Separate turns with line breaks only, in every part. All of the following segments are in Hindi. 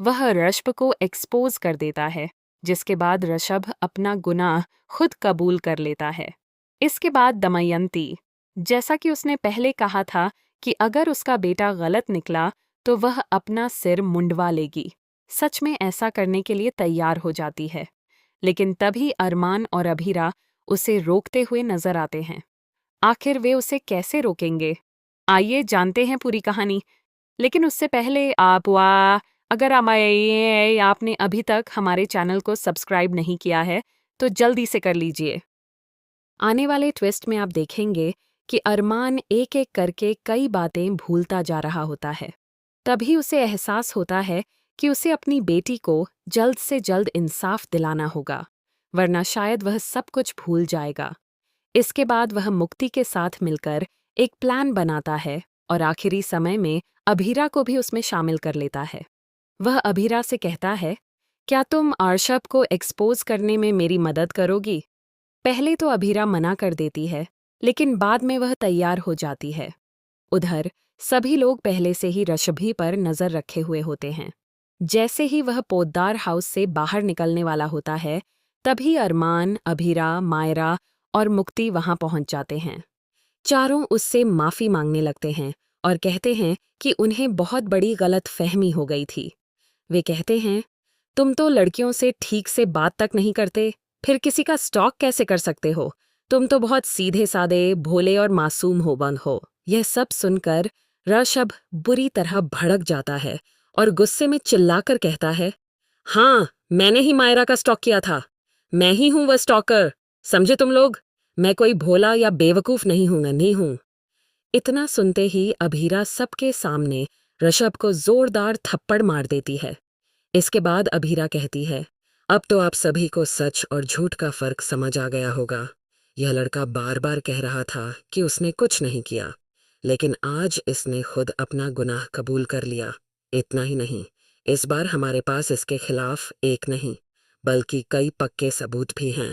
वह ऋषभ को एक्सपोज कर देता है, जिसके बाद ऋषभ अपना गुनाह खुद कबूल कर लेता है। इसके बाद दमयंती, जैसा कि उसने पहले कहा था कि अगर उसका बेटा गलत निकला तो वह अपना सिर मुंडवा लेगी, सच में ऐसा करने के लिए तैयार हो जाती है। लेकिन तभी अरमान और अभीरा उसे रोकते हुए नजर आते हैं। आखिर वे उसे कैसे रोकेंगे? आइए जानते हैं पूरी कहानी। लेकिन उससे पहले अगर आपने अभी तक हमारे चैनल को सब्सक्राइब नहीं किया है तो जल्दी से कर लीजिए। आने वाले ट्विस्ट में आप देखेंगे कि अरमान एक एक करके कई बातें भूलता जा रहा होता है। तभी उसे एहसास होता है कि उसे अपनी बेटी को जल्द से जल्द इंसाफ दिलाना होगा, वरना शायद वह सब कुछ भूल जाएगा। इसके बाद वह मुक्ति के साथ मिलकर एक प्लान बनाता है और आखिरी समय में अभीरा को भी उसमें शामिल कर लेता है। वह अभीरा से कहता है, क्या तुम अर्शब को एक्सपोज करने में मेरी मदद करोगी? पहले तो अभीरा मना कर देती है, लेकिन बाद में वह तैयार हो जाती है। उधर सभी लोग पहले से ही ऋषभी पर नजर रखे हुए होते हैं। जैसे ही वह पोद्दार हाउस से बाहर निकलने वाला होता है, तभी अरमान, अभीरा, मायरा और मुक्ति वहां पहुंच जाते हैं। चारों उससे माफी मांगने लगते हैं और कहते हैं कि उन्हें बहुत बड़ी गलतफहमी हो गई थी। वे कहते हैं, तुम तो लड़कियों से ठीक से बात तक नहीं करते, फिर किसी का स्टॉक कैसे कर सकते हो? तुम तो बहुत सीधे सादे, भोले और मासूम हो। यह सब सुनकर ऋषभ बुरी तरह भड़क जाता है और गुस्से में चिल्लाकर कहता है, हाँ, मैंने ही मायरा का स्टॉक किया था। मैं ही हूं वह स्टॉकर, समझे तुम लोग? मैं कोई भोला या बेवकूफ नहीं हूं। इतना सुनते ही अभीरा सबके सामने ऋषभ को जोरदार थप्पड़ मार देती है। इसके बाद अभीरा कहती है, अब तो आप सभी को सच और झूठ का फर्क समझ आ गया होगा। यह लड़का बार बार कह रहा था कि उसने कुछ नहीं किया, लेकिन आज इसने खुद अपना गुनाह कबूल कर लिया। इतना ही नहीं, इस बार हमारे पास इसके खिलाफ एक नहीं बल्कि कई पक्के सबूत भी हैं।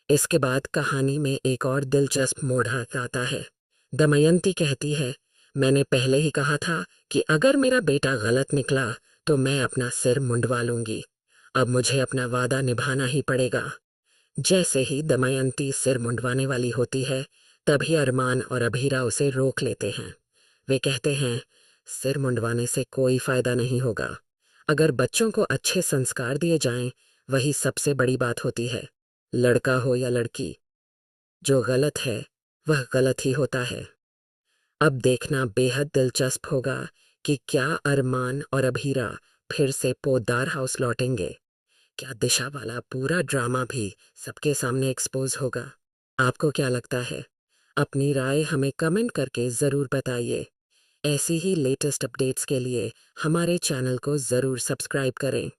इसके बाद कहानी में एक और दिलचस्प मोड़ आता है। दमयंती कहती है, मैंने पहले ही कहा था कि अगर मेरा बेटा गलत निकला तो मैं अपना सिर मुंडवा लूंगी। अब मुझे अपना वादा निभाना ही पड़ेगा। जैसे ही दमयंती सिर मुंडवाने वाली होती है, तभी अरमान और अभीरा उसे रोक लेते हैं। वे कहते हैं, सिर मुंडवाने से कोई फायदा नहीं होगा। अगर बच्चों को अच्छे संस्कार दिए जाएं, वही सबसे बड़ी बात होती है। लड़का हो या लड़की, जो गलत है वह गलत ही होता है। अब देखना बेहद दिलचस्प होगा कि क्या अरमान और अभीरा फिर से पोद्दार हाउस लौटेंगे। क्या दिशा वाला पूरा ड्रामा भी सबके सामने एक्सपोज होगा? आपको क्या लगता है? अपनी राय हमें कमेंट करके ज़रूर बताइए। ऐसी ही लेटेस्ट अपडेट्स के लिए हमारे चैनल को ज़रूर सब्सक्राइब करें।